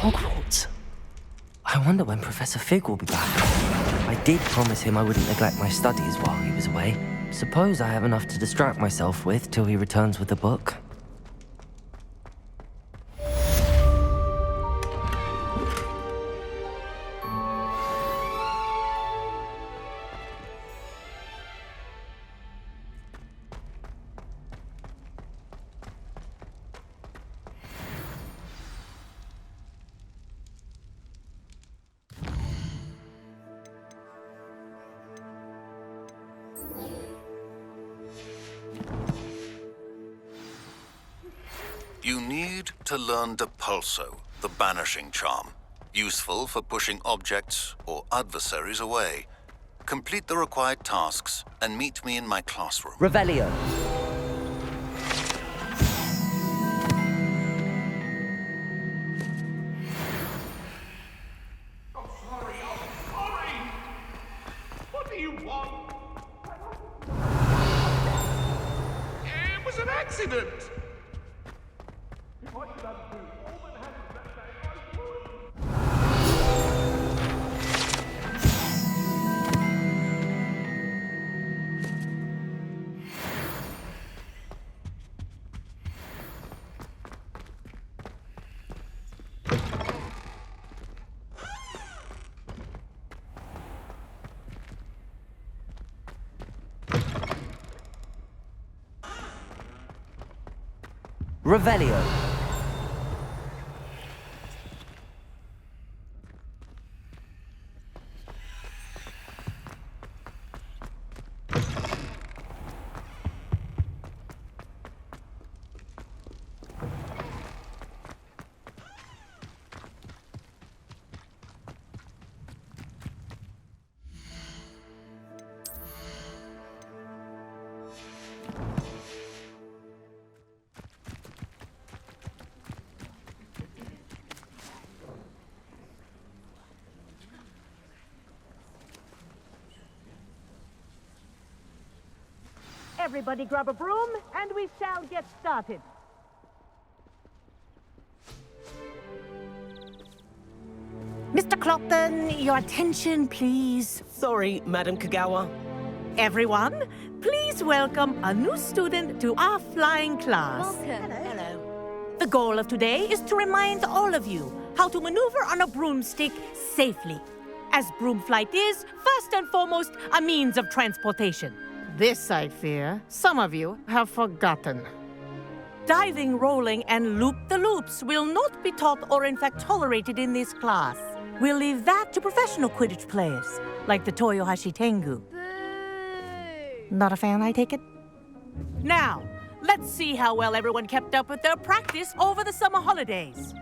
Hogwarts. I wonder when Professor Fig will be back. I did promise him I wouldn't neglect my studies while he was away. Suppose I have enough to distract myself with till he returns with the book. You need to learn Depulso, the banishing charm. Useful for pushing objects or adversaries away. Complete the required tasks and meet me in my classroom. Revelio. I'm sorry. What do you want? It was an accident. If I could undo all that happened that day, I would. Revelio. Everybody grab a broom, and we shall get started. Mr. Clopton, your attention, please. Sorry, Madam Kagawa. Everyone, please welcome a new student to our flying class. Welcome. Hello. The goal of today is to remind all of you how to maneuver on a broomstick safely, as broom flight is, first and foremost, a means of transportation. This, I fear, some of you have forgotten. Diving, rolling, and loop-the-loops will not be taught or in fact tolerated in this class. We'll leave that to professional Quidditch players, like the Toyohashi Tengu. Boo! Not a fan, I take it? Now, let's see how well everyone kept up with their practice over the summer holidays.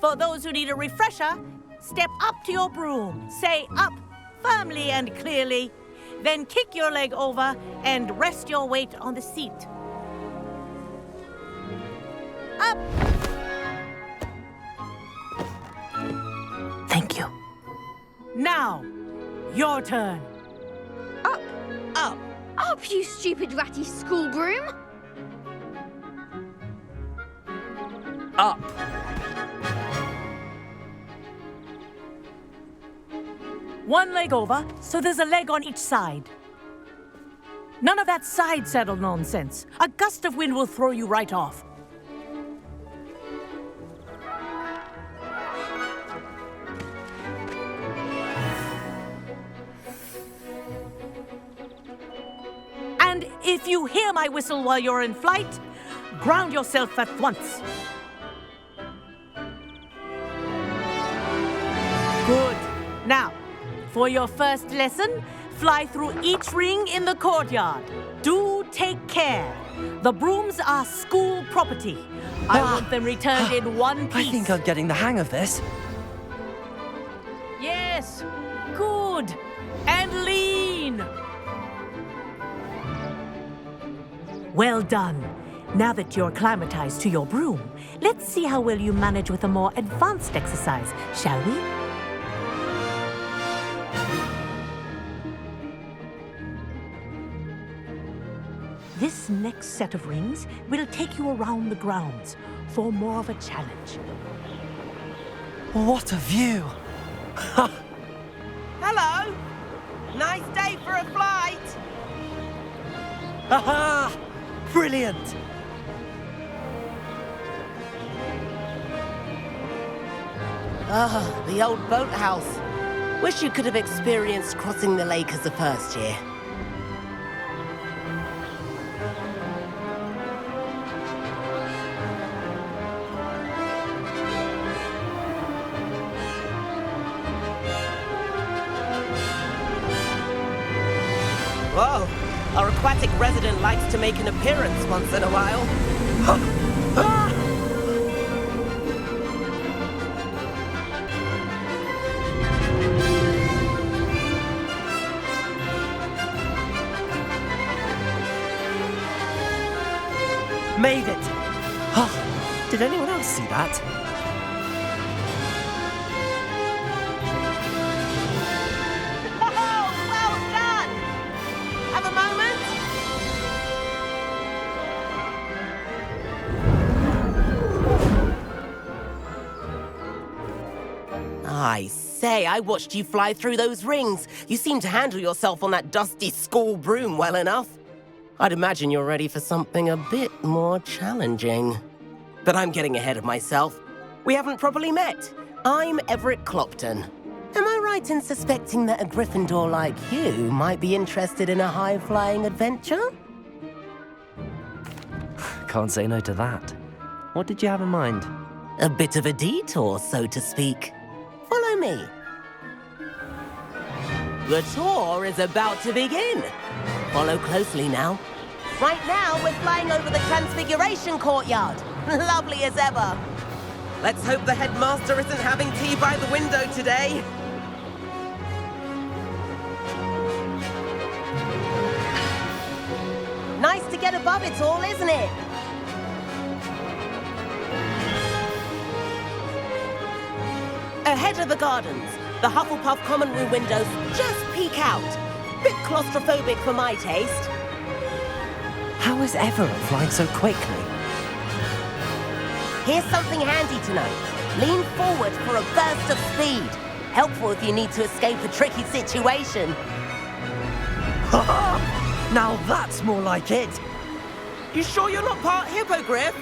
For those who need a refresher, step up to your broom, say up firmly and clearly, then kick your leg over and rest your weight on the seat. Up! Thank you. Now, your turn. Up! Up! Up, you stupid ratty school broom! Up. One leg over, so there's a leg on each side. None of that side saddle nonsense. A gust of wind will throw you right off. And if you hear my whistle while you're in flight, ground yourself at once. Good. Now, for your first lesson, fly through each ring in the courtyard. Do take care. The brooms are school property. I want them returned in one piece. I think I'm getting the hang of this. Yes. Good. And lean. Well done. Now that you're acclimatized to your broom, let's see how well you manage with a more advanced exercise, shall we? This next set of rings will take you around the grounds for more of a challenge. What a view! Hello! Nice day for a flight! Aha! Brilliant! Ah, the old boathouse. Wish you could have experienced crossing the lake as a first year. Whoa, our aquatic resident likes to make an appearance once in a while. Made it! Oh, did anyone else see that? Oh, well done! Have a moment? I say, I watched you fly through those rings. You seem to handle yourself on that dusty school broom well enough. I'd imagine you're ready for something a bit more challenging. But I'm getting ahead of myself. We haven't properly met. I'm Everett Clopton. Am I right in suspecting that a Gryffindor like you might be interested in a high-flying adventure? Can't say no to that. What did you have in mind? A bit of a detour, so to speak. Follow me. The tour is about to begin. Follow closely now. Right now, we're flying over the Transfiguration Courtyard. Lovely as ever. Let's hope the headmaster isn't having tea by the window today. Nice to get above it all, isn't it? Ahead of the gardens, the Hufflepuff common room windows just peek out. Bit claustrophobic for my taste. How is Everett flying so quickly? Here's something handy to know. Lean forward for a burst of speed. Helpful if you need to escape a tricky situation. Now that's more like it! You sure you're not part hippogriff?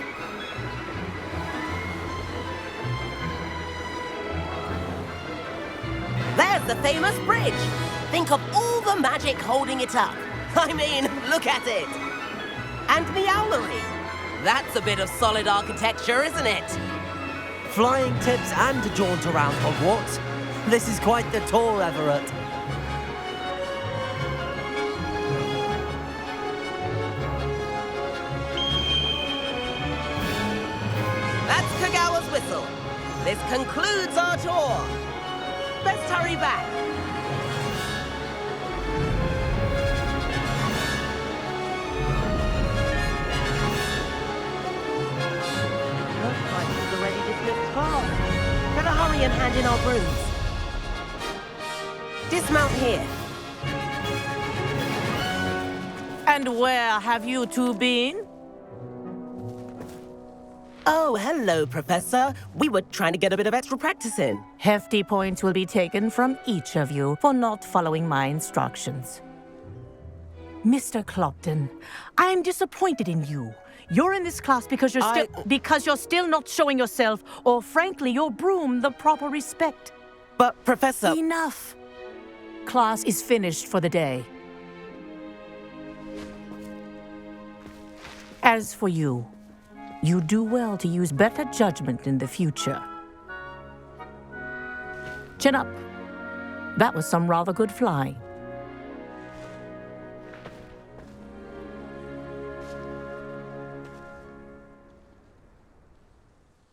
There's the famous bridge. Think of all the magic holding it up. I mean, look at it. And Meowlery. That's a bit of solid architecture, isn't it? Flying tips and a jaunt around Hogwarts. This is quite the tour, Everett. That's Kagawa's whistle. This concludes our tour. Let's hurry back. Looks like it's already dismissed class. Better hurry and hand in our brooms. Dismount here. And where have you two been? Oh, hello, Professor. We were trying to get a bit of extra practice in. Hefty points will be taken from each of you for not following my instructions. Mr. Clopton, I'm disappointed in you. You're in this class because you're still not showing yourself, or frankly, your broom the proper respect. But, Professor... Enough. Class is finished for the day. As for you, you do well to use better judgment in the future. Chin up. That was some rather good flying.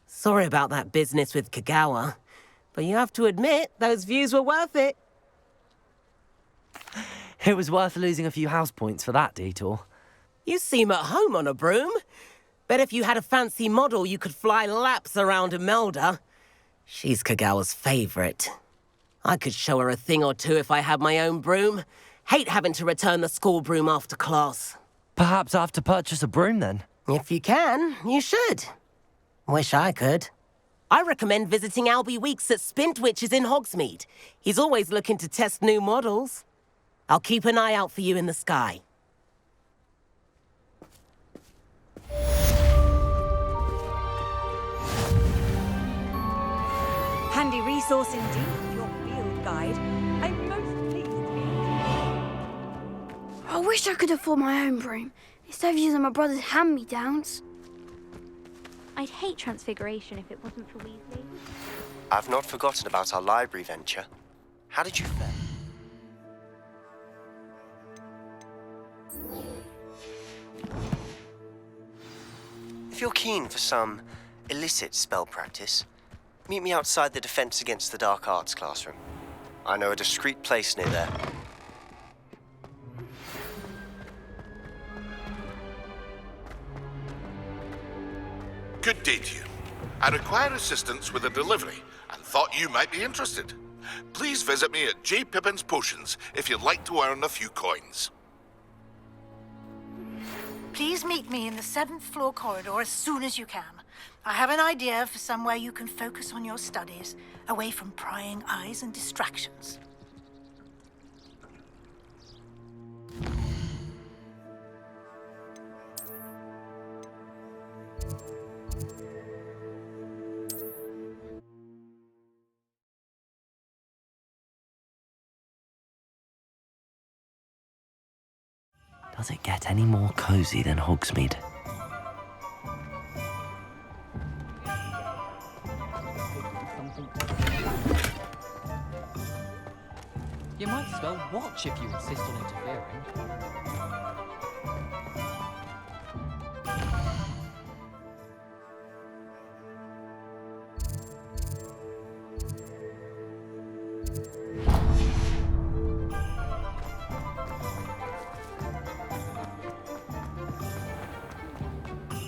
Sorry about that business with Kagawa, but you have to admit, those views were worth it. It was worth losing a few house points for that detour. You seem at home on a broom. Bet if you had a fancy model, you could fly laps around Imelda. She's Kagawa's favorite. I could show her a thing or two if I had my own broom. Hate having to return the school broom after class. Perhaps I have to purchase a broom then. If you can, you should. Wish I could. I recommend visiting Albie Weeks at Spintwitches in Hogsmeade. He's always looking to test new models. I'll keep an eye out for you in the sky. Handy resource indeed, your field guide. I'm most pleased to be... I wish I could afford my own broom instead of using my brother's hand-me-downs. I'd hate Transfiguration if it wasn't for Weasley. I've not forgotten about our library venture. How did you fare? If you're keen for some illicit spell practice, meet me outside the Defense Against the Dark Arts classroom. I know a discreet place near there. Good day to you. I require assistance with a delivery and thought you might be interested. Please visit me at J. Pippin's Potions if you'd like to earn a few coins. Please meet me in the 7th floor corridor as soon as you can. I have an idea for somewhere you can focus on your studies, away from prying eyes and distractions. Does it get any more cozy than Hogsmeade? You might as well watch if you insist on interfering.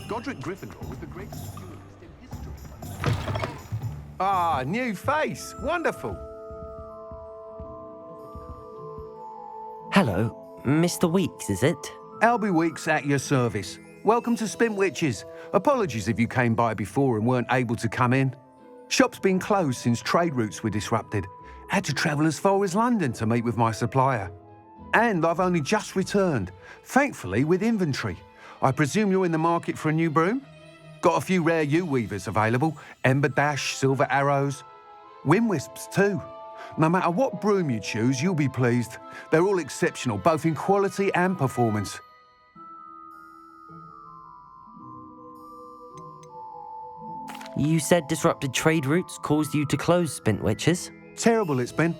Godric Gryffindor was the greatest duelist in history. Ah, new face. Wonderful. Hello, Mr. Weeks, is it? Albie Weeks at your service. Welcome to Spintwitches. Apologies if you came by before and weren't able to come in. Shop's been closed since trade routes were disrupted. Had to travel as far as London to meet with my supplier. And I've only just returned, thankfully with inventory. I presume you're in the market for a new broom? Got a few rare U-weavers available. Ember Dash, Silver Arrows. Wind-wisps too. No matter what broom you choose, you'll be pleased. They're all exceptional, both in quality and performance. You said disrupted trade routes caused you to close Spintwitches? Terrible it's been.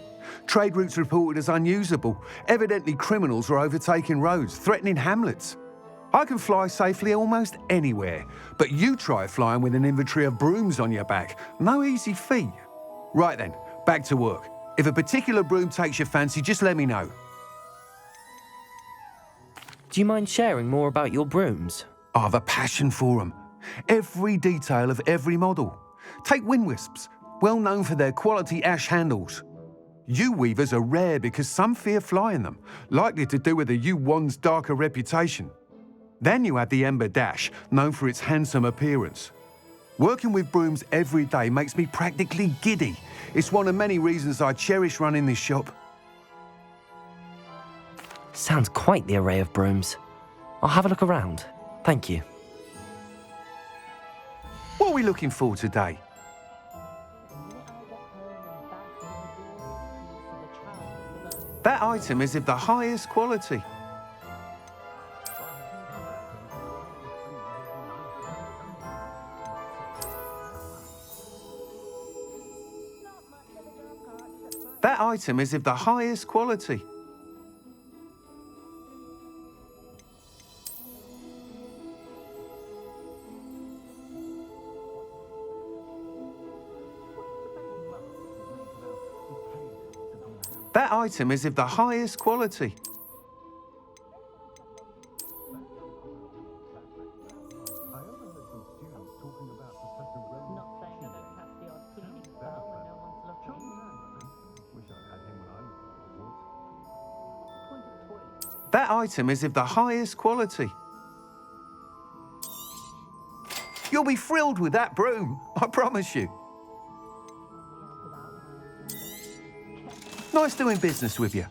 Trade routes reported as unusable. Evidently criminals are overtaking roads, threatening hamlets. I can fly safely almost anywhere, but you try flying with an inventory of brooms on your back. No easy feat. Right then, back to work. If a particular broom takes your fancy, just let me know. Do you mind sharing more about your brooms? I have a passion for them. Every detail of every model. Take Wind-wisps, well known for their quality ash handles. U-weavers are rare because some fear flying them, likely to do with the U-wand's darker reputation. Then you have the Ember Dash, known for its handsome appearance. Working with brooms every day makes me practically giddy. It's one of many reasons I cherish running this shop. Sounds quite the array of brooms. I'll have a look around. Thank you. What are we looking for today? That item is of the highest quality. That item is of the highest quality. That item is of the highest quality. That item is of the highest quality. You'll be thrilled with that broom, I promise you. Nice doing business with you.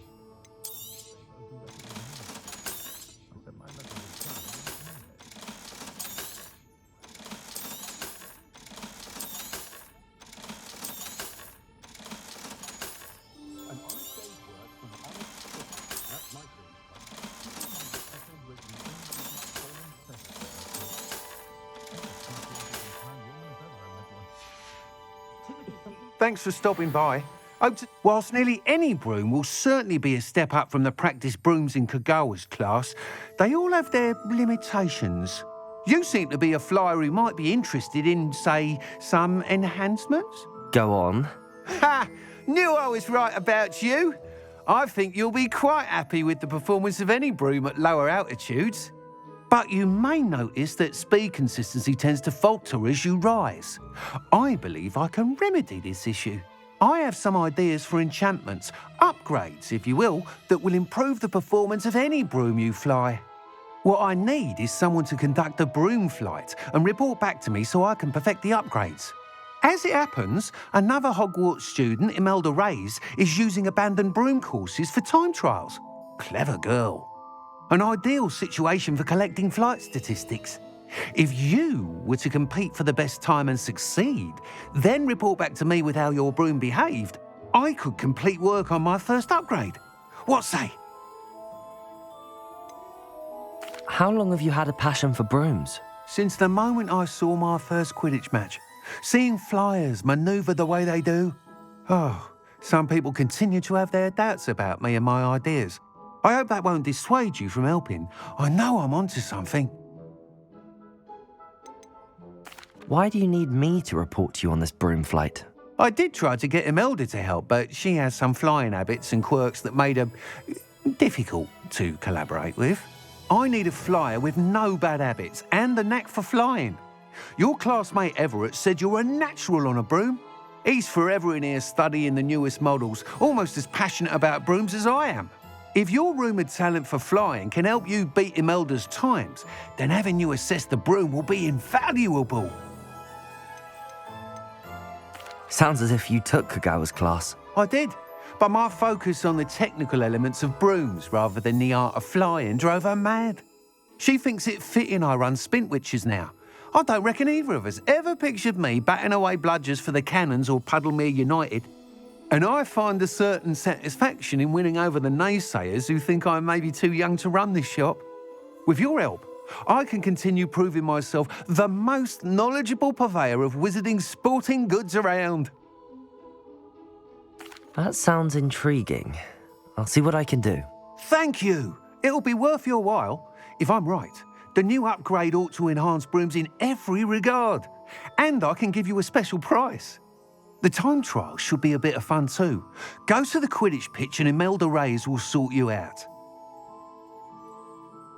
Thanks for stopping by. Whilst nearly any broom will certainly be a step up from the practice brooms in Kagawa's class, they all have their limitations. You seem to be a flyer who might be interested in, say, some enhancements? Go on. Ha! Knew I was right about you. I think you'll be quite happy with the performance of any broom at lower altitudes. But you may notice that speed consistency tends to falter as you rise. I believe I can remedy this issue. I have some ideas for enchantments, upgrades, if you will, that will improve the performance of any broom you fly. What I need is someone to conduct a broom flight and report back to me so I can perfect the upgrades. As it happens, another Hogwarts student, Imelda Reyes, is using abandoned broom courses for time trials. Clever girl. An ideal situation for collecting flight statistics. If you were to compete for the best time and succeed, then report back to me with how your broom behaved, I could complete work on my first upgrade. What say? How long have you had a passion for brooms? Since the moment I saw my first Quidditch match. Seeing flyers manoeuvre the way they do. Oh, some people continue to have their doubts about me and my ideas. I hope that won't dissuade you from helping. I know I'm onto something. Why do you need me to report to you on this broom flight? I did try to get Imelda to help, but she has some flying habits and quirks that made her difficult to collaborate with. I need a flyer with no bad habits and the knack for flying. Your classmate Everett said you're a natural on a broom. He's forever in here studying the newest models, almost as passionate about brooms as I am. If your rumoured talent for flying can help you beat Imelda's times, then having you assess the broom will be invaluable. Sounds as if you took Kagawa's class. I did, but my focus on the technical elements of brooms rather than the art of flying drove her mad. She thinks it fitting I run Spintwitches now. I don't reckon either of us ever pictured me batting away bludgers for the Cannons or Puddlemere United. And I find a certain satisfaction in winning over the naysayers who think I'm maybe too young to run this shop. With your help, I can continue proving myself the most knowledgeable purveyor of wizarding sporting goods around. That sounds intriguing. I'll see what I can do. Thank you. It'll be worth your while. If I'm right, the new upgrade ought to enhance brooms in every regard. And I can give you a special price. The time trial should be a bit of fun too. Go to the Quidditch pitch and Imelda Reyes will sort you out.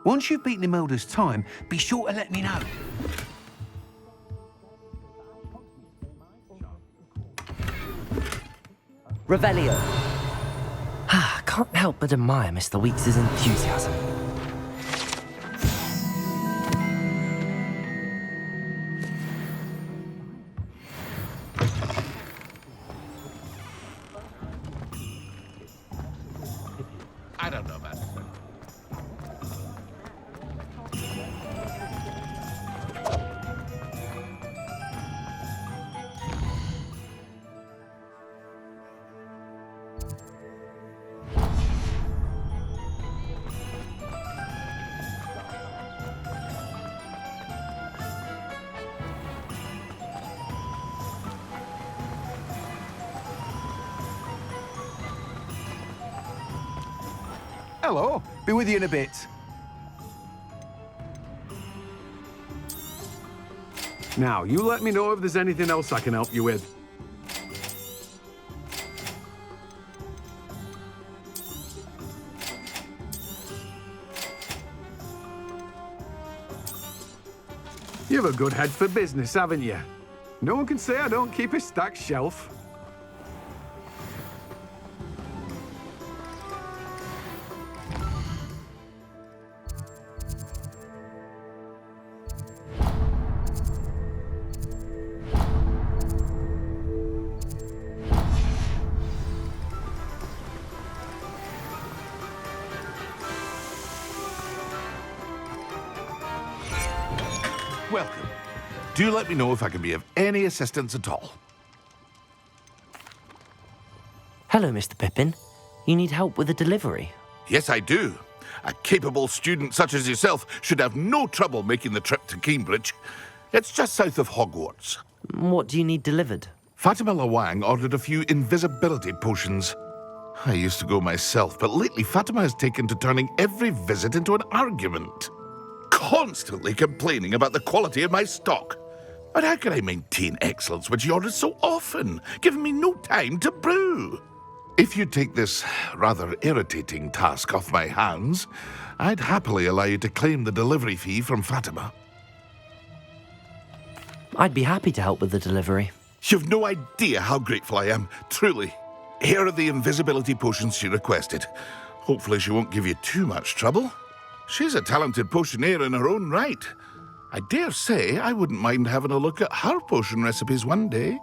Once you've beaten Imelda's time, be sure to let me know. Revelio. Can't help but admire Mr. Weeks' enthusiasm. I don't know about it. Hello, be with you in a bit. Now, you let me know if there's anything else I can help you with. You have a good head for business, haven't you? No one can say I don't keep a stacked shelf. Do let me know if I can be of any assistance at all. Hello, Mr. Pippin. You need help with a delivery? Yes, I do. A capable student such as yourself should have no trouble making the trip to Cambridge. It's just south of Hogwarts. What do you need delivered? Fatima Lawang ordered a few invisibility potions. I used to go myself, but lately Fatima has taken to turning every visit into an argument. Constantly complaining about the quality of my stock. But how can I maintain excellence when she orders so often, giving me no time to brew? If you take this rather irritating task off my hands, I'd happily allow you to claim the delivery fee from Fatima. I'd be happy to help with the delivery. You've no idea how grateful I am, truly. Here are the invisibility potions she requested. Hopefully she won't give you too much trouble. She's a talented potioneer in her own right. I dare say I wouldn't mind having a look at her potion recipes one day.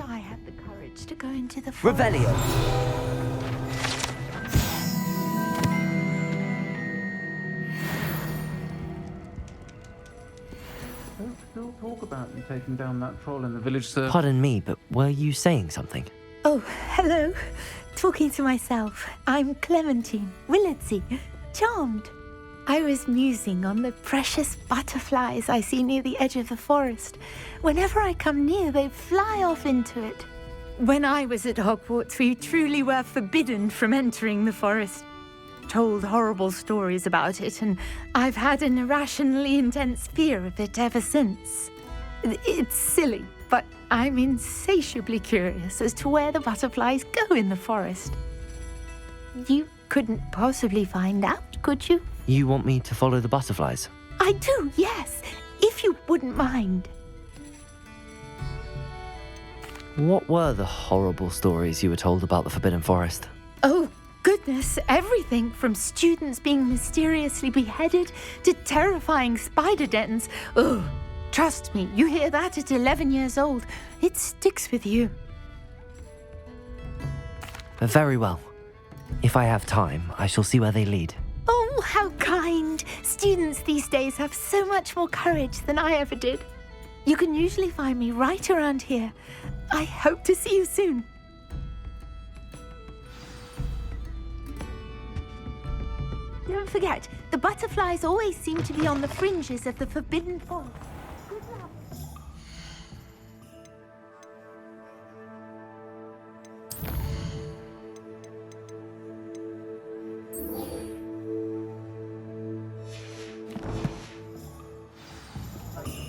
I had the courage to go into the Revelio. Don't still talk about you taking down that troll in the village, sir. Pardon me, but were you saying something? Oh, hello. Talking to myself. I'm Clementine Willardsey. Charmed. I was musing on the precious butterflies I see near the edge of the forest. Whenever I come near, they fly off into it. When I was at Hogwarts, we truly were forbidden from entering the forest. Told horrible stories about it, and I've had an irrationally intense fear of it ever since. It's silly, but I'm insatiably curious as to where the butterflies go in the forest. You couldn't possibly find out, could you? You want me to follow the butterflies? I do, yes, if you wouldn't mind. What were the horrible stories you were told about the Forbidden Forest? Oh, goodness, everything from students being mysteriously beheaded to terrifying spider dens. Oh, trust me, you hear that at 11 years old, it sticks with you. Very well. If I have time, I shall see where they lead. Oh, how kind. Students these days have so much more courage than I ever did. You can usually find me right around here. I hope to see you soon. Don't forget, the butterflies always seem to be on the fringes of the Forbidden Forest. Good luck.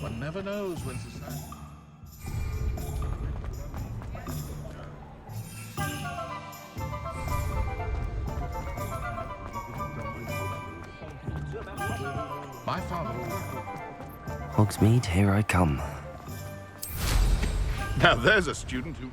One never knows when society... My father... Hogsmeade, here I come. Now there's a student who...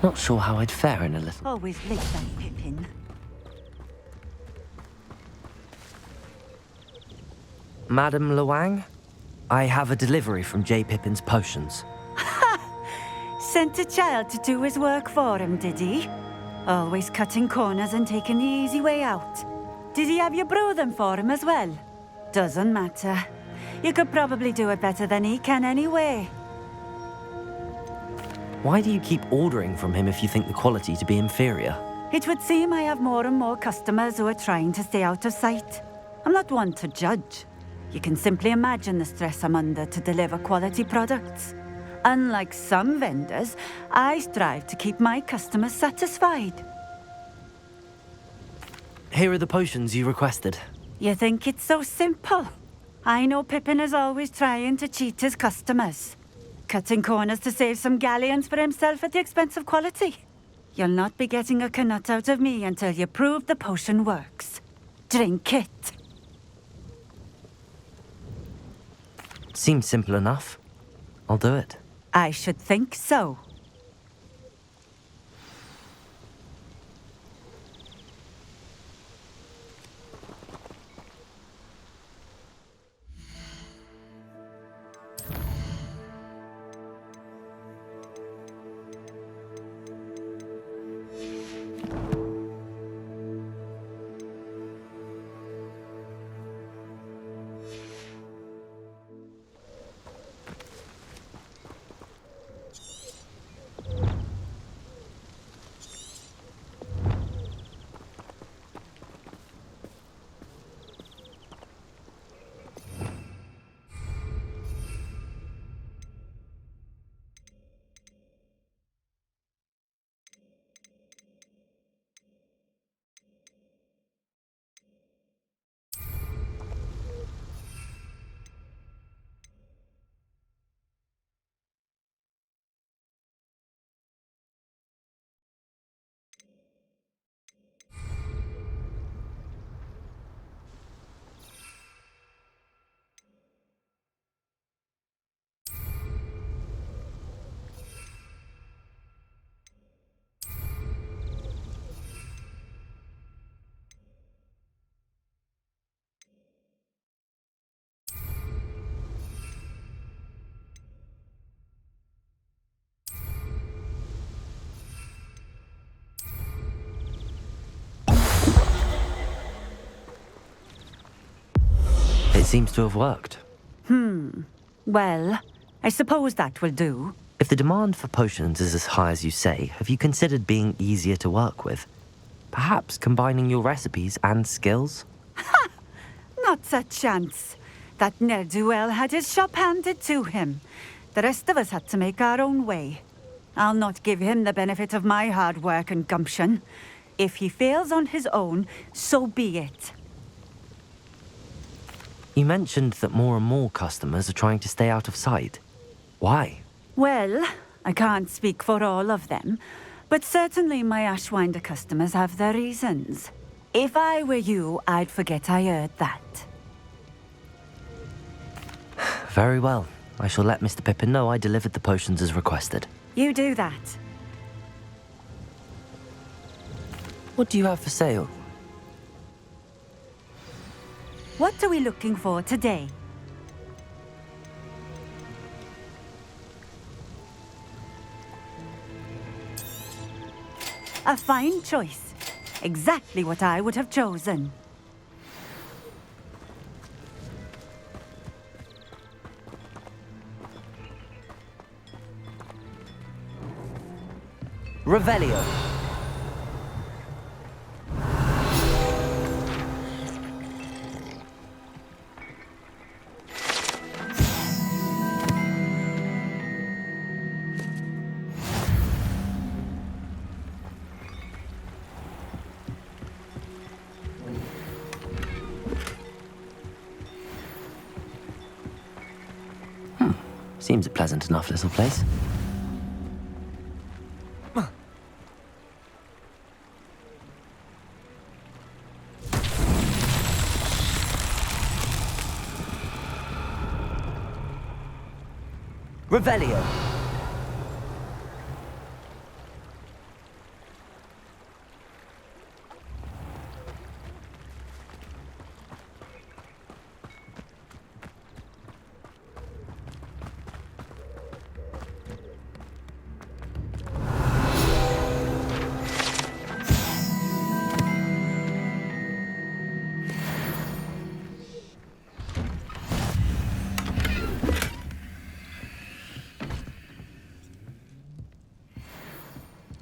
Not sure how I'd fare in a little... Always late, that Pippin. Madam Luang, I have a delivery from J. Pippin's potions. Sent a child to do his work for him, did he? Always cutting corners and taking the easy way out. Did he have you brew them for him as well? Doesn't matter. You could probably do it better than he can anyway. Why do you keep ordering from him if you think the quality to be inferior? It would seem I have more and more customers who are trying to stay out of sight. I'm not one to judge. You can simply imagine the stress I'm under to deliver quality products. Unlike some vendors, I strive to keep my customers satisfied. Here are the potions you requested. You think it's so simple? I know Pippin is always trying to cheat his customers. Cutting corners to save some galleons for himself at the expense of quality. You'll not be getting a canut out of me until you prove the potion works. Drink it. Seems simple enough. I'll do it. I should think so. It seems to have worked. Well, I suppose that will do. If the demand for potions is as high as you say, have you considered being easier to work with? Perhaps combining your recipes and skills? Not a chance. That ne'er-do-well had his shop handed to him. The rest of us had to make our own way. I'll not give him the benefit of my hard work and gumption. If he fails on his own, so be it. You mentioned that more and more customers are trying to stay out of sight. Why? Well, I can't speak for all of them, but certainly my Ashwinder customers have their reasons. If I were you, I'd forget I heard that. Very well. I shall let Mr. Pippin know I delivered the potions as requested. You do that. What do you have for sale? What are we looking for today? A fine choice. Exactly what I would have chosen. Revelio. Seems a pleasant enough little place. Revelio.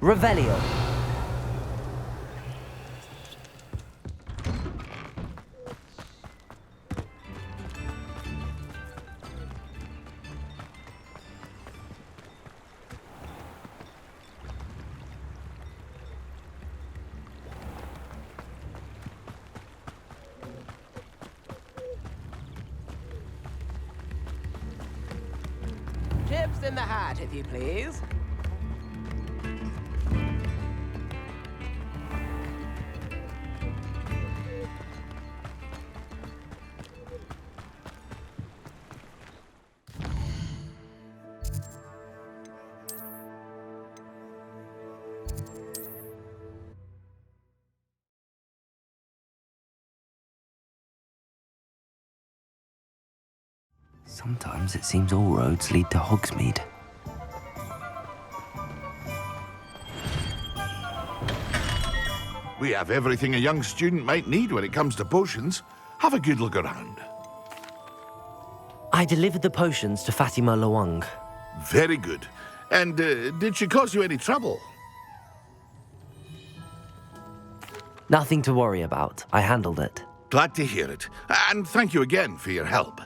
Revelio. Chips in the hat, if you please. Sometimes it seems all roads lead to Hogsmeade. We have everything a young student might need when it comes to potions. Have a good look around. I delivered the potions to Fatima Lawang. Very good. And did she cause you any trouble? Nothing to worry about. I handled it. Glad to hear it. And thank you again for your help.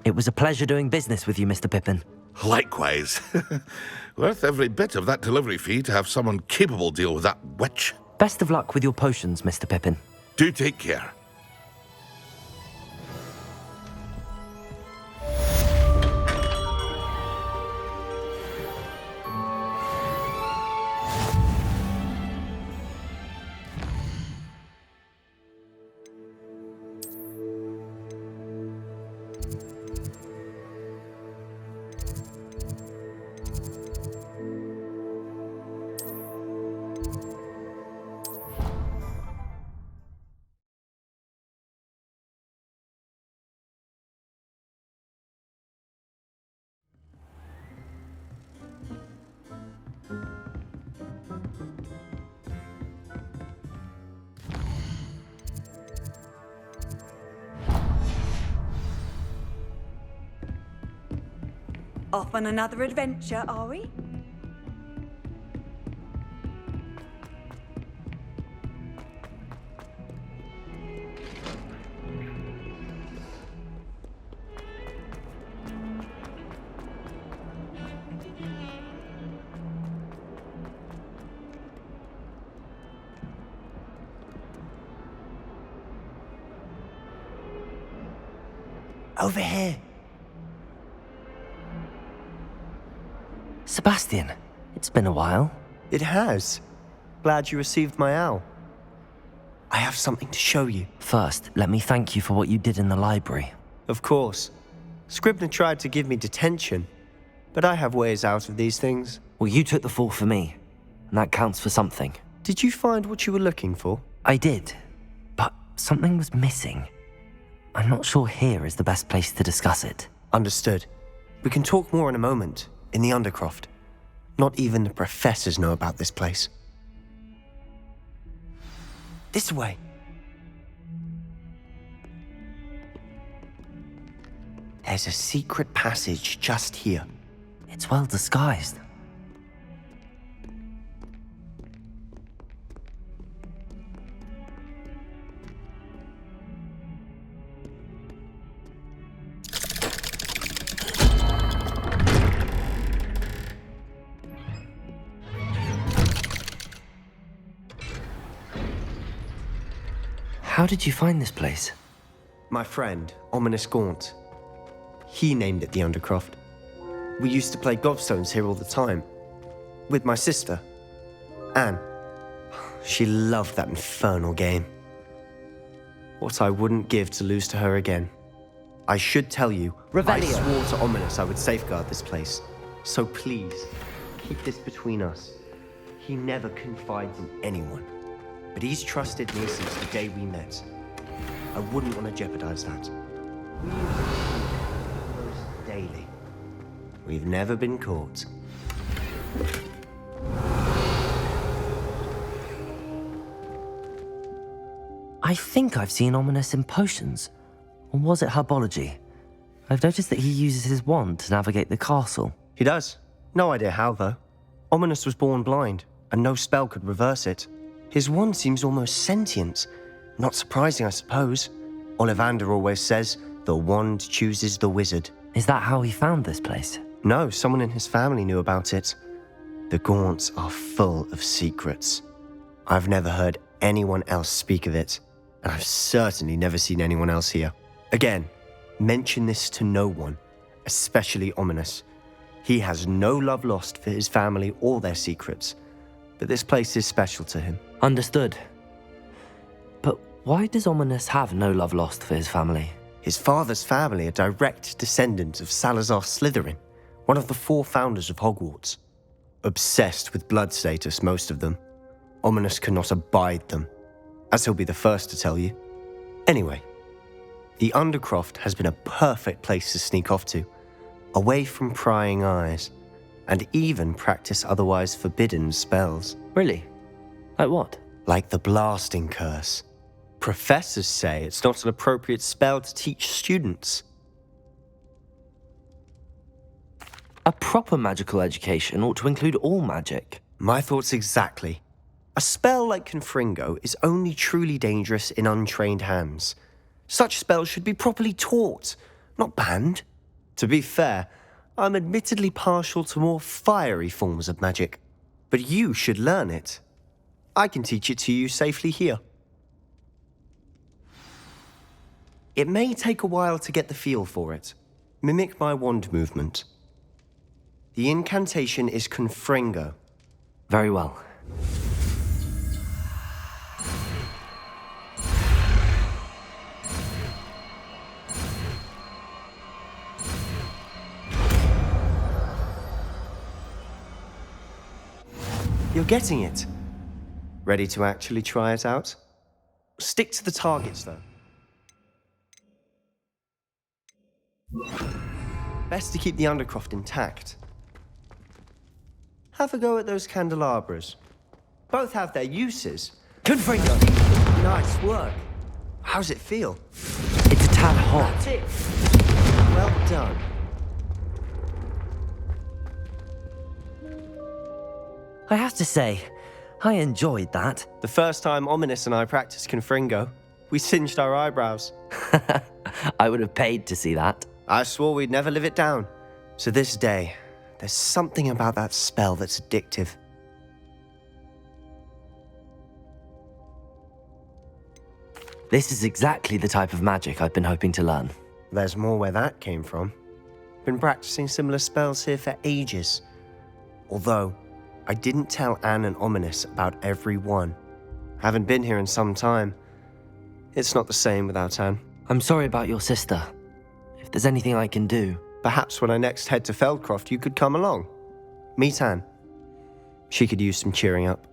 It was a pleasure doing business with you, Mr. Pippin. Likewise. Worth every bit of that delivery fee to have someone capable deal with that witch. Best of luck with your potions, Mr. Pippin. Do take care. Off on another adventure, are we? Over here. Sebastian, it's been a while. It has. Glad you received my owl. I have something to show you. First, let me thank you for what you did in the library. Of course. Scribner tried to give me detention, but I have ways out of these things. Well, you took the fall for me, and that counts for something. Did you find what you were looking for? I did, but something was missing. I'm not sure here is the best place to discuss it. Understood. We can talk more in a moment, in the Undercroft. Not even the professors know about this place. This way. There's a secret passage just here. It's well disguised. How did you find this place? My friend, Ominous Gaunt. He named it the Undercroft. We used to play gobstones here all the time. With my sister, Anne. She loved that infernal game. What I wouldn't give to lose to her again. I should tell you, I swore to Ominous I would safeguard this place. So please, keep this between us. He never confides in anyone. But he's trusted me since the day we met. I wouldn't want to jeopardize that. We almost daily. We've never been caught. I think I've seen Ominous in potions. Or was it herbology? I've noticed that he uses his wand to navigate the castle. He does. No idea how, though. Ominous was born blind, and no spell could reverse it. His wand seems almost sentient. Not surprising, I suppose. Ollivander always says, the wand chooses the wizard. Is that how he found this place? No, someone in his family knew about it. The Gaunts are full of secrets. I've never heard anyone else speak of it, and I've certainly never seen anyone else here. Again, mention this to no one, especially Ominous. He has no love lost for his family or their secrets, but this place is special to him. Understood. But why does Ominous have no love lost for his family? His father's family are direct descendants of Salazar Slytherin, one of the 4 founders of Hogwarts. Obsessed with blood status, most of them. Ominous cannot abide them, as he'll be the first to tell you. Anyway, the Undercroft has been a perfect place to sneak off to, away from prying eyes, and even practice otherwise forbidden spells. Really? Like what? Like the blasting curse. Professors say it's not an appropriate spell to teach students. A proper magical education ought to include all magic. My thoughts exactly. A spell like Confringo is only truly dangerous in untrained hands. Such spells should be properly taught, not banned. To be fair, I'm admittedly partial to more fiery forms of magic, but you should learn it. I can teach it to you safely here. It may take a while to get the feel for it. Mimic my wand movement. The incantation is Confringo. Very well. You're getting it. Ready to actually try it out? Stick to the targets, though. Best to keep the Undercroft intact. Have a go at those candelabras. Both have their uses. Confringo! Nice work. How's it feel? It's a tad hot. That's it. Well done. I have to say, I enjoyed that. The first time Ominous and I practiced Confringo, we singed our eyebrows. I would have paid to see that. I swore we'd never live it down. So this day, there's something about that spell that's addictive. This is exactly the type of magic I've been hoping to learn. There's more where that came from. Been practicing similar spells here for ages. Although, I didn't tell Anne and Ominous about every one. Haven't been here in some time. It's not the same without Anne. I'm sorry about your sister. If there's anything I can do... Perhaps when I next head to Feldcroft, you could come along. Meet Anne. She could use some cheering up.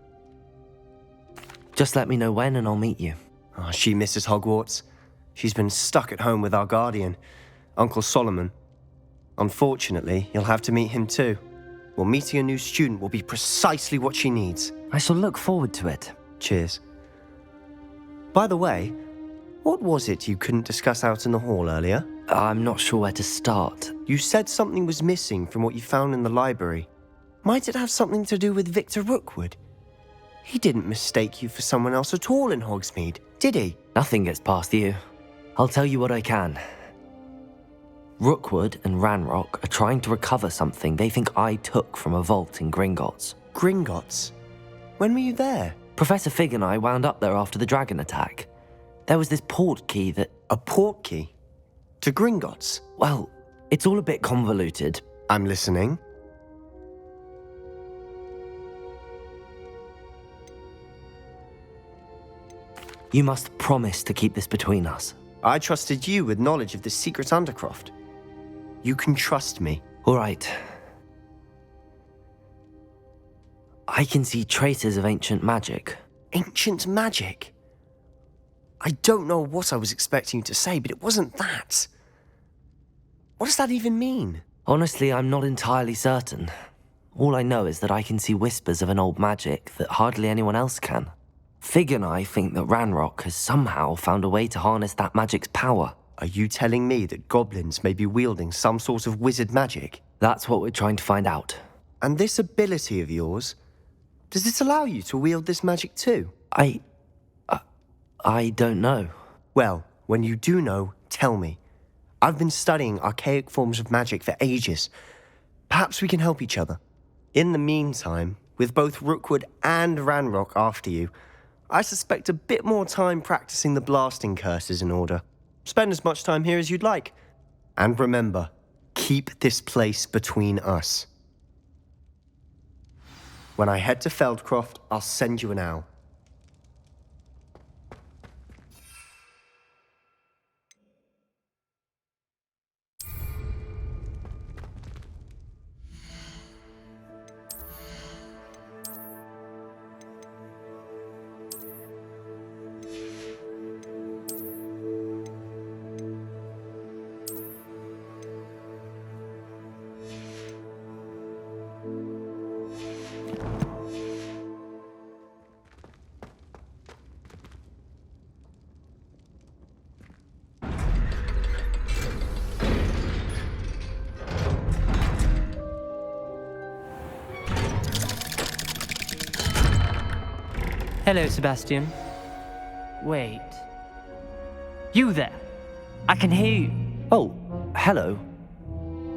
Just let me know when and I'll meet you. Oh, she misses Hogwarts. She's been stuck at home with our guardian, Uncle Solomon. Unfortunately, you'll have to meet him too. Well, meeting a new student will be precisely what she needs. I shall look forward to it. Cheers. By the way, what was it you couldn't discuss out in the hall earlier? I'm not sure where to start. You said something was missing from what you found in the library. Might it have something to do with Victor Rookwood? He didn't mistake you for someone else at all in Hogsmeade, did he? Nothing gets past you. I'll tell you what I can. Rookwood and Ranrock are trying to recover something they think I took from a vault in Gringotts. Gringotts? When were you there? Professor Fig and I wound up there after the dragon attack. There was this port key that... A port key? To Gringotts? Well, it's all a bit convoluted. I'm listening. You must promise to keep this between us. I trusted you with knowledge of the secret Undercroft. You can trust me. All right. I can see traces of ancient magic. Ancient magic? I don't know what I was expecting you to say, but it wasn't that. What does that even mean? Honestly, I'm not entirely certain. All I know is that I can see whispers of an old magic that hardly anyone else can. Fig and I think that Ranrock has somehow found a way to harness that magic's power. Are you telling me that goblins may be wielding some sort of wizard magic? That's what we're trying to find out. And this ability of yours, does it allow you to wield this magic too? I don't know. Well, when you do know, tell me. I've been studying archaic forms of magic for ages. Perhaps we can help each other. In the meantime, with both Rookwood and Ranrock after you, I suspect a bit more time practicing the blasting curse is in order. Spend as much time here as you'd like. And remember, keep this place between us. When I head to Feldcroft, I'll send you an owl. Hello, Sebastian. Wait. You there? I can hear you. Oh, hello.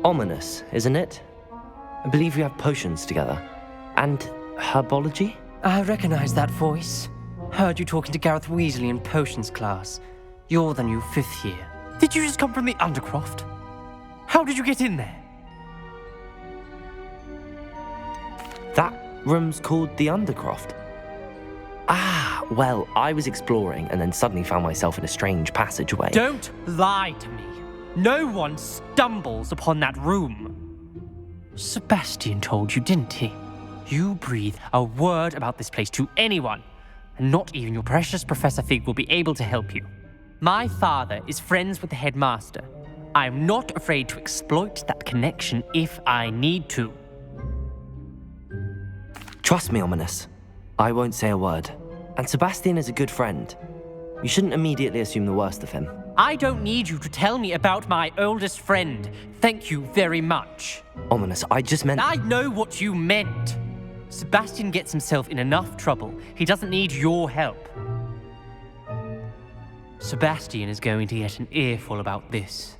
Ominous, isn't it? I believe we have potions together. And herbology? I recognize that voice. Heard you talking to Gareth Weasley in potions class. You're the new 5th year. Did you just come from the Undercroft? How did you get in there? That room's called the Undercroft. Ah, well, I was exploring and then suddenly found myself in a strange passageway. Don't lie to me. No one stumbles upon that room. Sebastian told you, didn't he? You breathe a word about this place to anyone, and not even your precious Professor Fig will be able to help you. My father is friends with the headmaster. I am not afraid to exploit that connection if I need to. Trust me, Ominous. I won't say a word. And Sebastian is a good friend. You shouldn't immediately assume the worst of him. I don't need you to tell me about my oldest friend. Thank you very much. Ominous, I just meant... I know what you meant. Sebastian gets himself in enough trouble. He doesn't need your help. Sebastian is going to get an earful about this.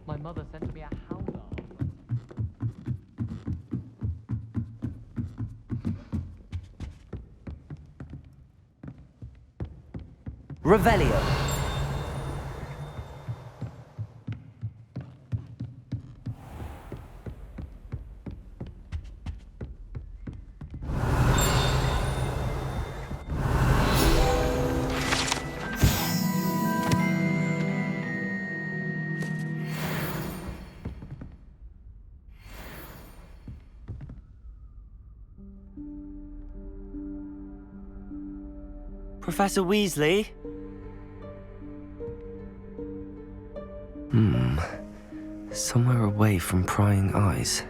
My mother sent me a howler. Revelio. Professor Weasley? Somewhere away from prying eyes.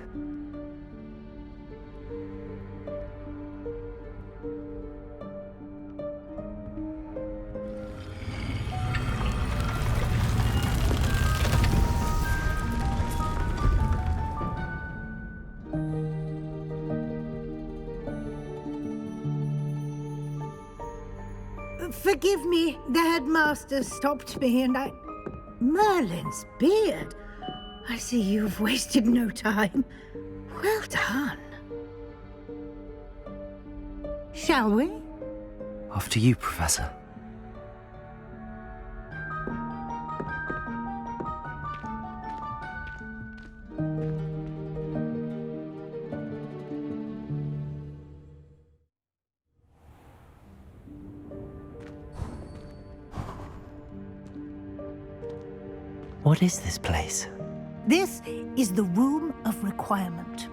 Forgive me, the headmaster stopped me and I... Merlin's beard. I see you've wasted no time. Well done. Shall we? After you, Professor. What is this place? This is the Room of Requirement.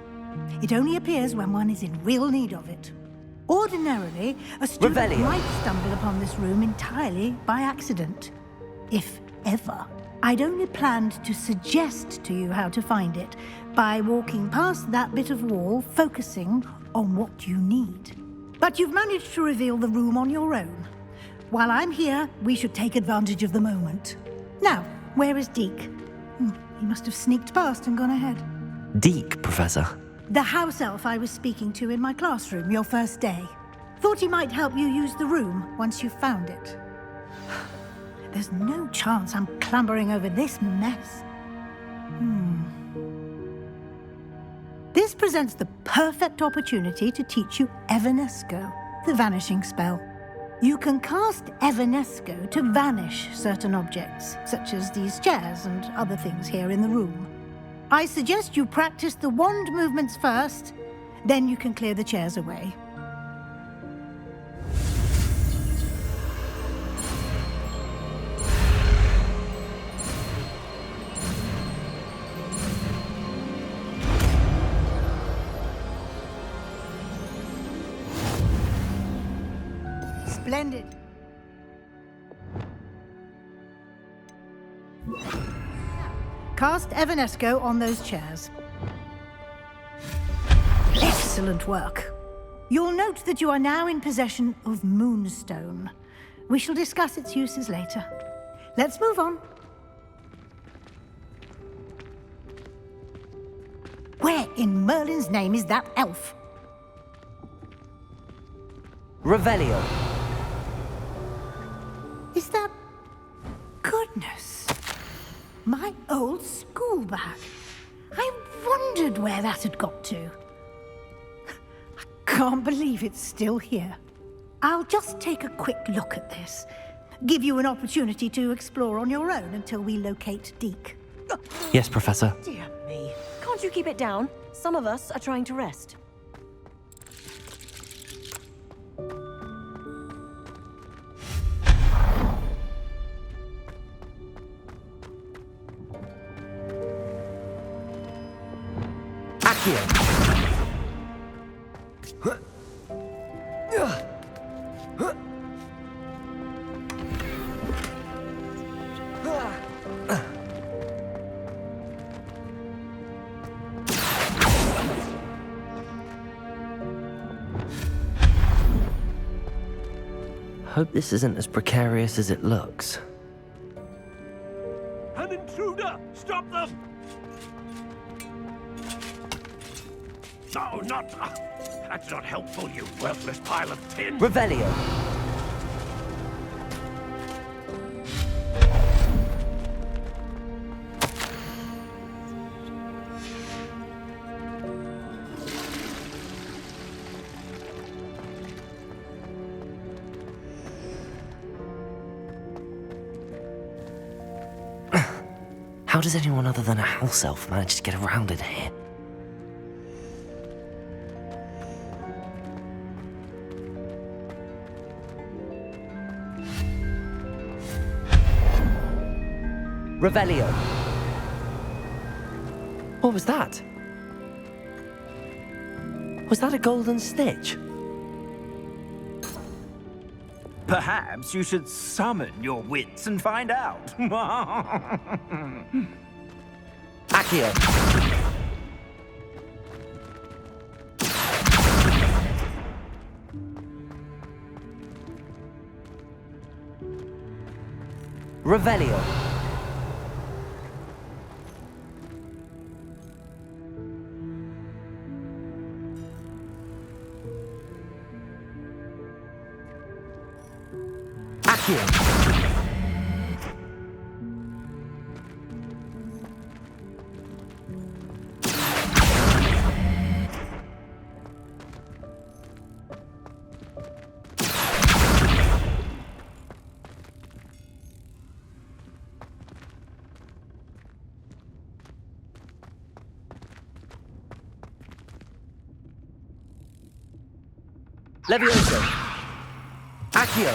It only appears when one is in real need of it. Ordinarily, a student Revelio. might stumble upon this room entirely by accident. If ever. I'd only planned to suggest to you how to find it by walking past that bit of wall, focusing on what you need. But you've managed to reveal the room on your own. While I'm here, we should take advantage of the moment. Now, where is Deke? He must have sneaked past and gone ahead. Deke, Professor. The house elf I was speaking to in my classroom your first day. Thought he might help you use the room once you found it. There's no chance I'm clambering over this mess. This presents the perfect opportunity to teach you Evanesco, the vanishing spell. You can cast Evanesco to vanish certain objects, such as these chairs and other things here in the room. I suggest you practice the wand movements first, then you can clear the chairs away. Splendid. Cast Evanesco on those chairs. Excellent work. You'll note that you are now in possession of Moonstone. We shall discuss its uses later. Let's move on. Where in Merlin's name is that elf? Revelio. Is that... Goodness. My old school bag. I wondered where that had got to. I can't believe it's still here. I'll just take a quick look at this. Give you an opportunity to explore on your own until we locate Deke. Yes, Professor. Dear me. Can't you keep it down? Some of us are trying to rest. Hope this isn't as precarious as it looks. An intruder! Stop them! No, not... that's not helpful, you worthless pile of tin! Revelio. How does anyone other than a house elf manage to get around in here? Revelio. What was that? Was that a golden stitch? Perhaps you should summon your wits and find out. Accio. Revelio. Accio. Levioso. Accio.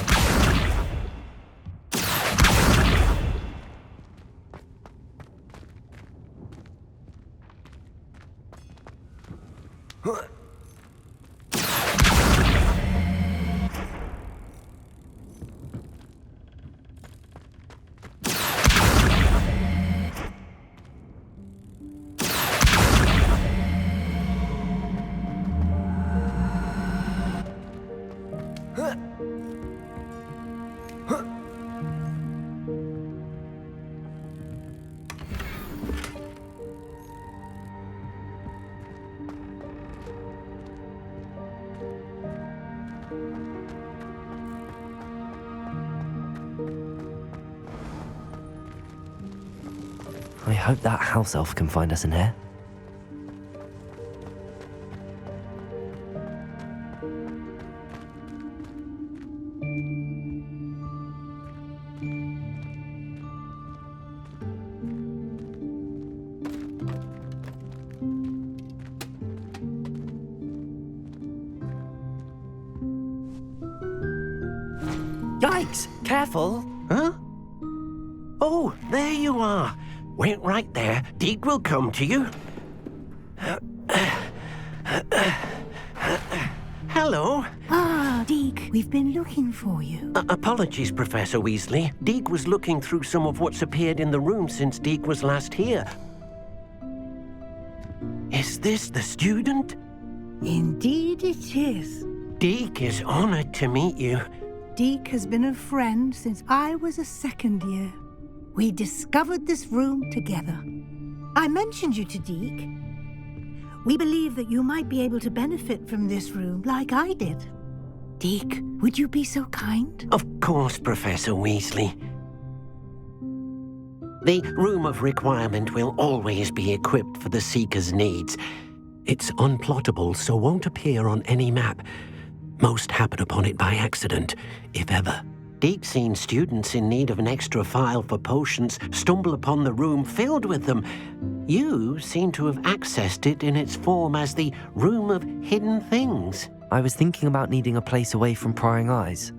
I hope that house elf can find us in here. Yikes! Careful! Huh? Oh, there you are. Wait right there. Deke will come to you. Hello. Ah, Deke, we've been looking for you. Apologies, Professor Weasley. Deke was looking through some of what's appeared in the room since Deke was last here. Is this the student? Indeed it is. Deke is honored to meet you. Deke has been a friend since I was a second year. We discovered this room together. I mentioned you to Deke. We believe that you might be able to benefit from this room like I did. Deke, would you be so kind? Of course, Professor Weasley. The Room of Requirement will always be equipped for the Seeker's needs. It's unplottable, so won't appear on any map. Most happen upon it by accident, if ever. Deke's seen students in need of an extra file for potions stumble upon the room filled with them. You seem to have accessed it in its form as the Room of Hidden Things. I was thinking about needing a place away from prying eyes.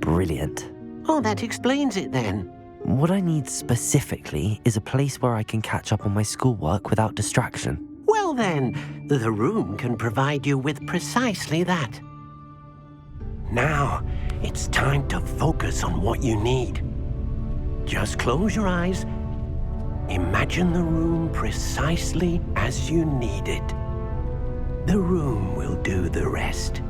Brilliant. Oh, that explains it then. What I need specifically is a place where I can catch up on my schoolwork without distraction. Well then, the room can provide you with precisely that. Now, it's time to focus on what you need. Just close your eyes. Imagine the room precisely as you need it. The room will do the rest.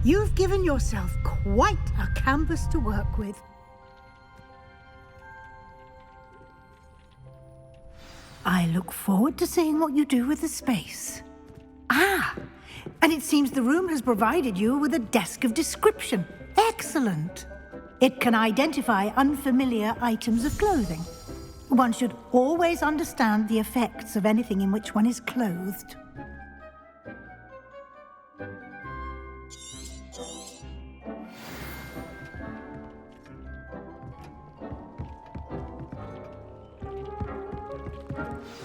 You've given yourself quite a canvas to work with. I look forward to seeing what you do with the space. Ah, and it seems the room has provided you with a desk of description. Excellent. It can identify unfamiliar items of clothing. One should always understand the effects of anything in which one is clothed.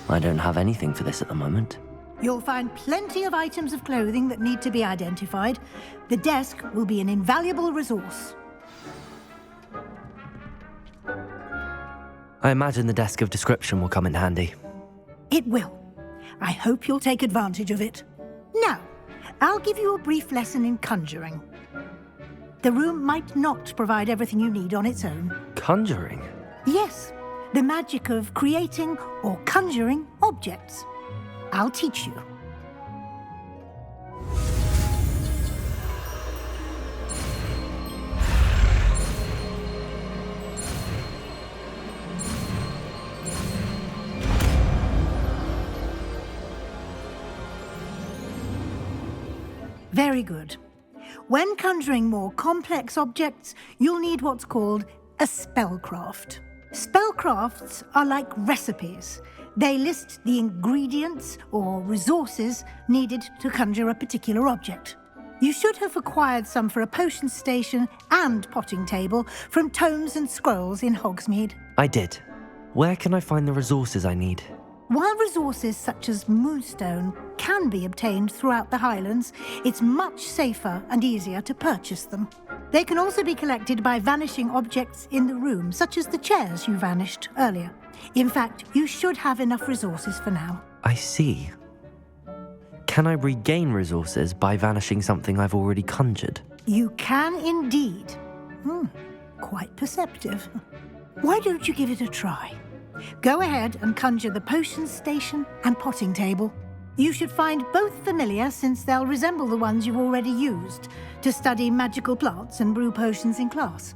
I don't have anything for this at the moment. You'll find plenty of items of clothing that need to be identified. The desk will be an invaluable resource. I imagine the desk of description will come in handy. It will. I hope you'll take advantage of it. Now, I'll give you a brief lesson in conjuring. The room might not provide everything you need on its own. Conjuring? Yes, the magic of creating or conjuring objects. I'll teach you. Very good. When conjuring more complex objects, you'll need what's called a spellcraft. Spellcrafts are like recipes. They list the ingredients or resources needed to conjure a particular object. You should have acquired some for a potion station and potting table from tomes and scrolls in Hogsmeade. I did. Where can I find the resources I need? While resources such as moonstone can be obtained throughout the Highlands, it's much safer and easier to purchase them. They can also be collected by vanishing objects in the room, such as the chairs you vanished earlier. In fact, you should have enough resources for now. I see. Can I regain resources by vanishing something I've already conjured? You can indeed. Quite perceptive. Why don't you give it a try? Go ahead and conjure the potion station and potting table. You should find both familiar, since they'll resemble the ones you've already used to study magical plants and brew potions in class.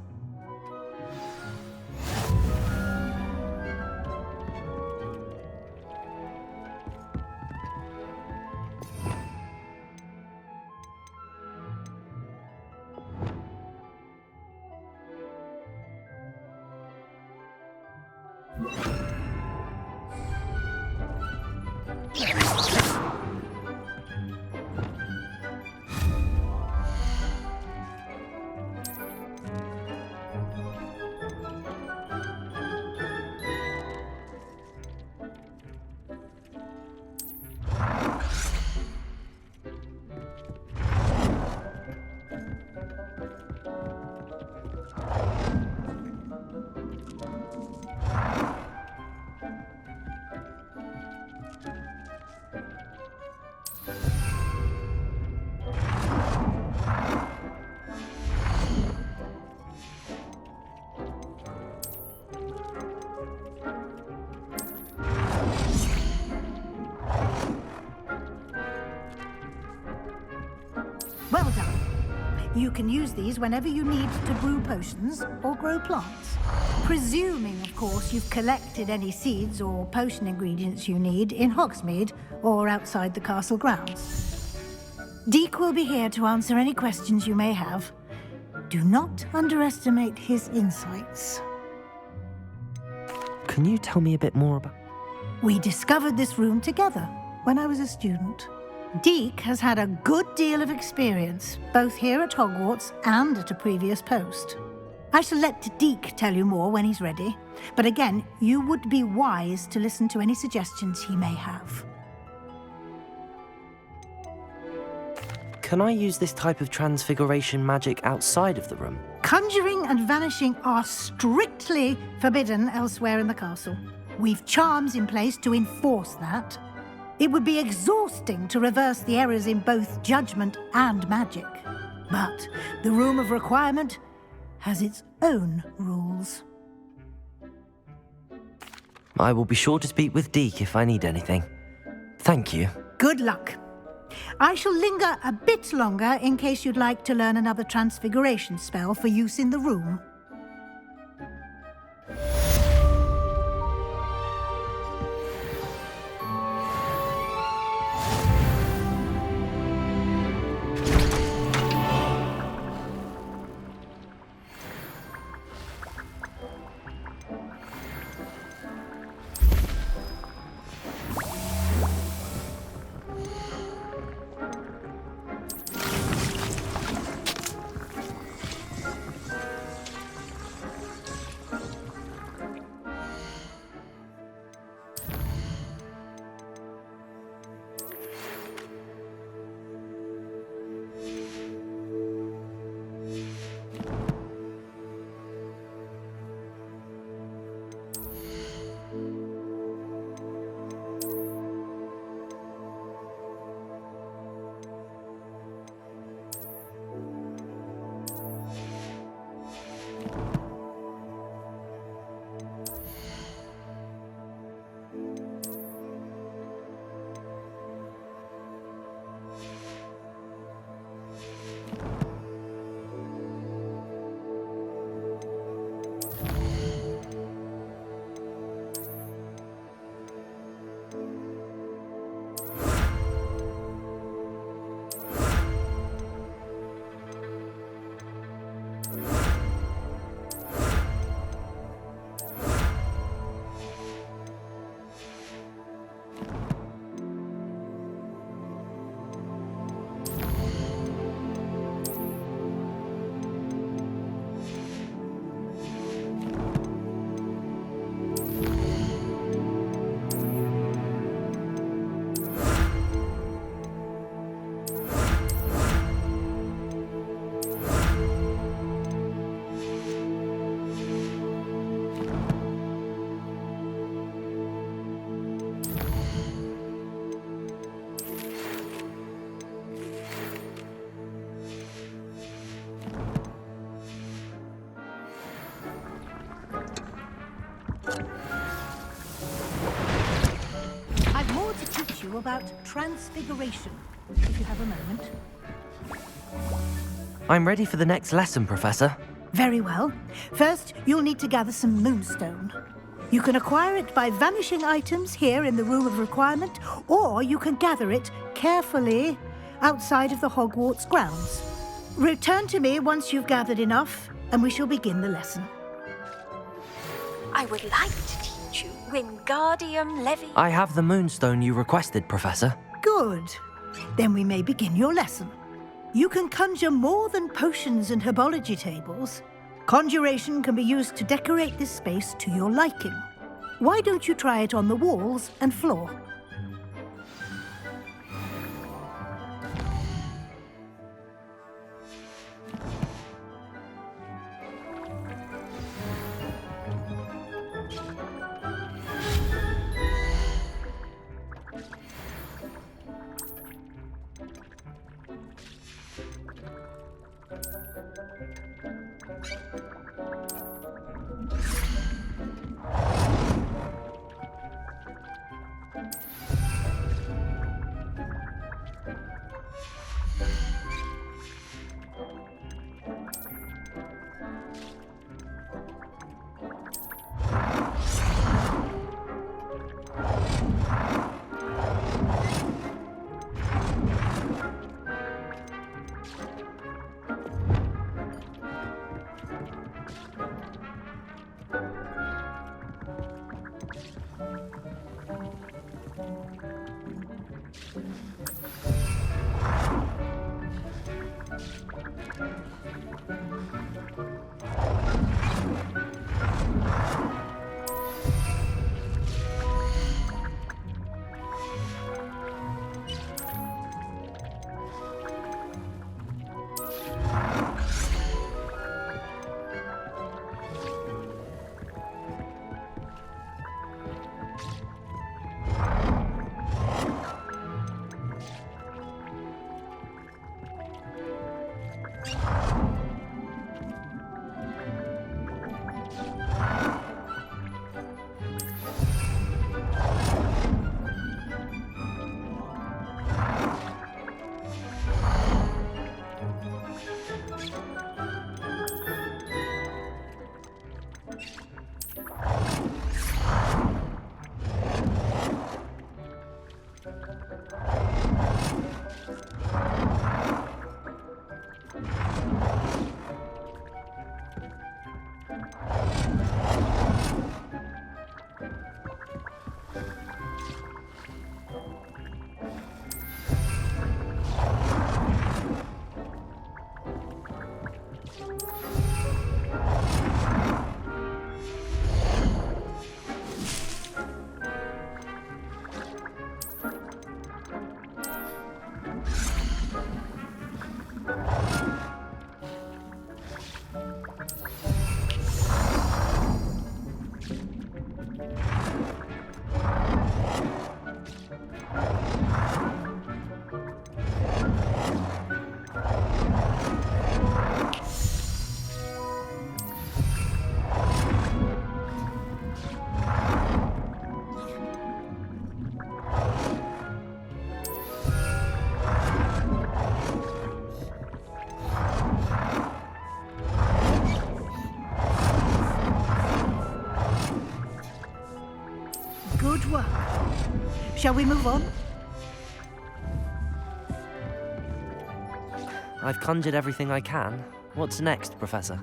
Well done. You can use these whenever you need to brew potions or grow plants. Presuming, of course, you've collected any seeds or potion ingredients you need in Hogsmeade or outside the castle grounds. Deek will be here to answer any questions you may have. Do not underestimate his insights. Can you tell me a bit more about... We discovered this room together when I was a student. Deek has had a good deal of experience, both here at Hogwarts and at a previous post. I shall let Deek tell you more when he's ready, but again, you would be wise to listen to any suggestions he may have. Can I use this type of transfiguration magic outside of the room? Conjuring and vanishing are strictly forbidden elsewhere in the castle. We've charms in place to enforce that. It would be exhausting to reverse the errors in both judgment and magic. But the Room of Requirement has its own rules. I will be sure to speak with Deek if I need anything. Thank you. Good luck. I shall linger a bit longer in case you'd like to learn another transfiguration spell for use in the room. about transfiguration, if you have a moment. I'm ready for the next lesson, Professor. Very well. First, you'll need to gather some moonstone. You can acquire it by vanishing items here in the Room of Requirement, or you can gather it carefully outside of the Hogwarts grounds. Return to me once you've gathered enough, and we shall begin the lesson. I would like to teach you Wingardium Leviosa. I have the moonstone you requested, Professor. Good. Then we may begin your lesson. You can conjure more than potions and herbology tables. Conjuration can be used to decorate this space to your liking. Why don't you try it on the walls and floor? Good work. Shall we move on? I've conjured everything I can. What's next, Professor?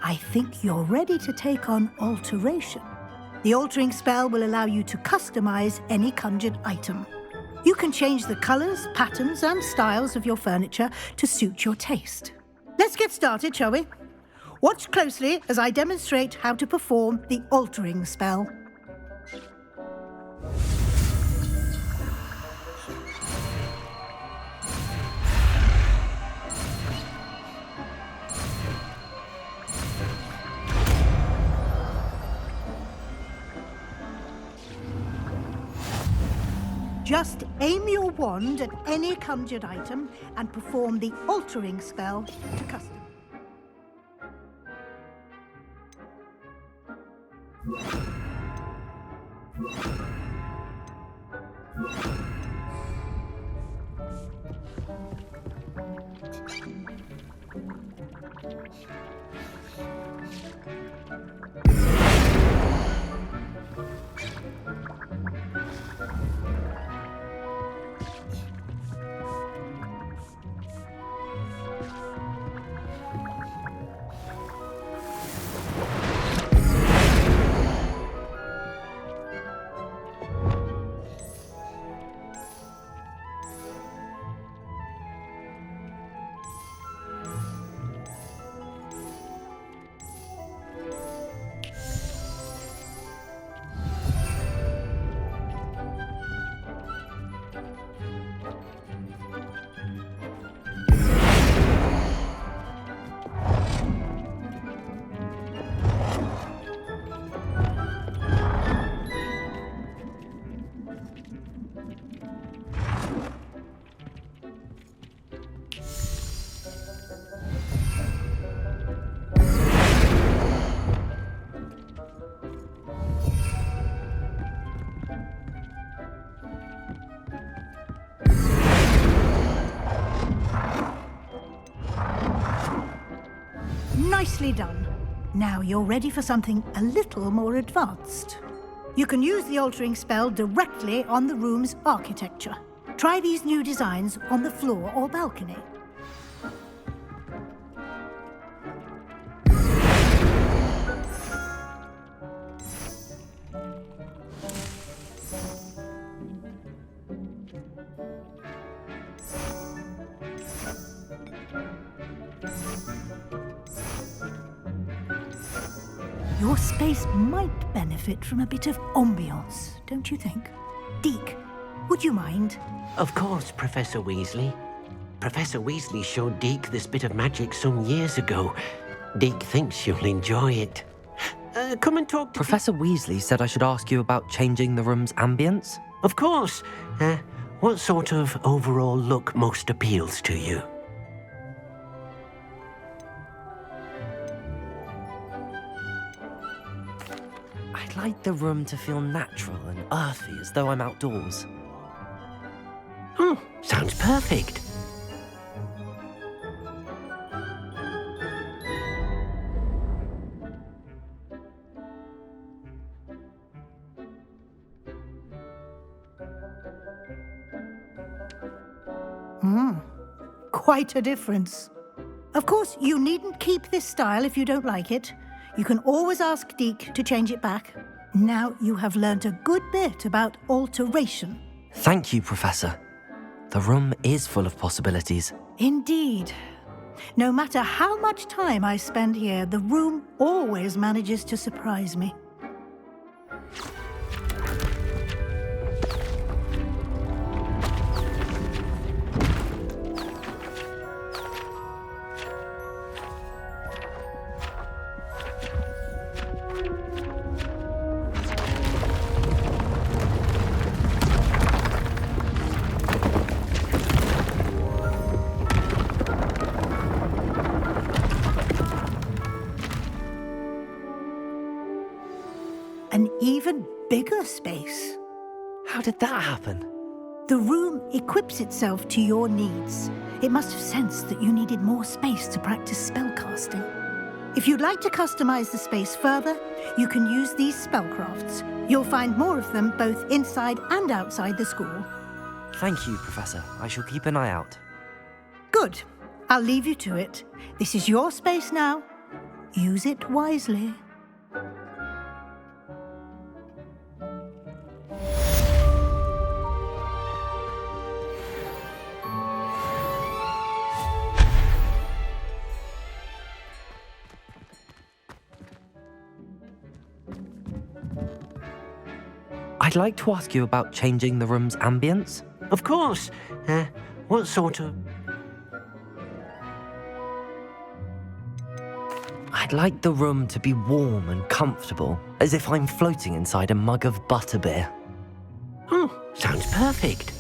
I think you're ready to take on alteration. The altering spell will allow you to customize any conjured item. You can change the colors, patterns, and styles of your furniture to suit your taste. Let's get started, shall we? Watch closely as I demonstrate how to perform the altering spell. Just aim your wand at any conjured item and perform the altering spell to custom. Nicely done. Now you're ready for something a little more advanced. You can use the altering spell directly on the room's architecture. Try these new designs on the floor or balcony. Your space might benefit from a bit of ambiance, don't you think? Deke, would you mind? Of course, Professor Weasley. Professor Weasley showed Deke this bit of magic some years ago. Deke thinks you'll enjoy it. Come and talk to Professor Weasley said I should ask you about changing the room's ambience. Of course. What sort of overall look most appeals to you? I'd like the room to feel natural and earthy, as though I'm outdoors. Oh, sounds perfect. Quite a difference. Of course, you needn't keep this style if you don't like it. You can always ask Deke to change it back. Now you have learnt a good bit about alteration. Thank you, Professor. The room is full of possibilities. Indeed. No matter how much time I spend here, the room always manages to surprise me. An even bigger space. How did that happen? The room equips itself to your needs. It must have sensed that you needed more space to practice spellcasting. If you'd like to customize the space further, you can use these spellcrafts. You'll find more of them both inside and outside the school. Thank you, Professor. I shall keep an eye out. Good. I'll leave you to it. This is your space now. Use it wisely. I'd like to ask you about changing the room's ambience. Of course. What sort of... I'd like the room to be warm and comfortable, as if I'm floating inside a mug of butterbeer. Oh, sounds perfect.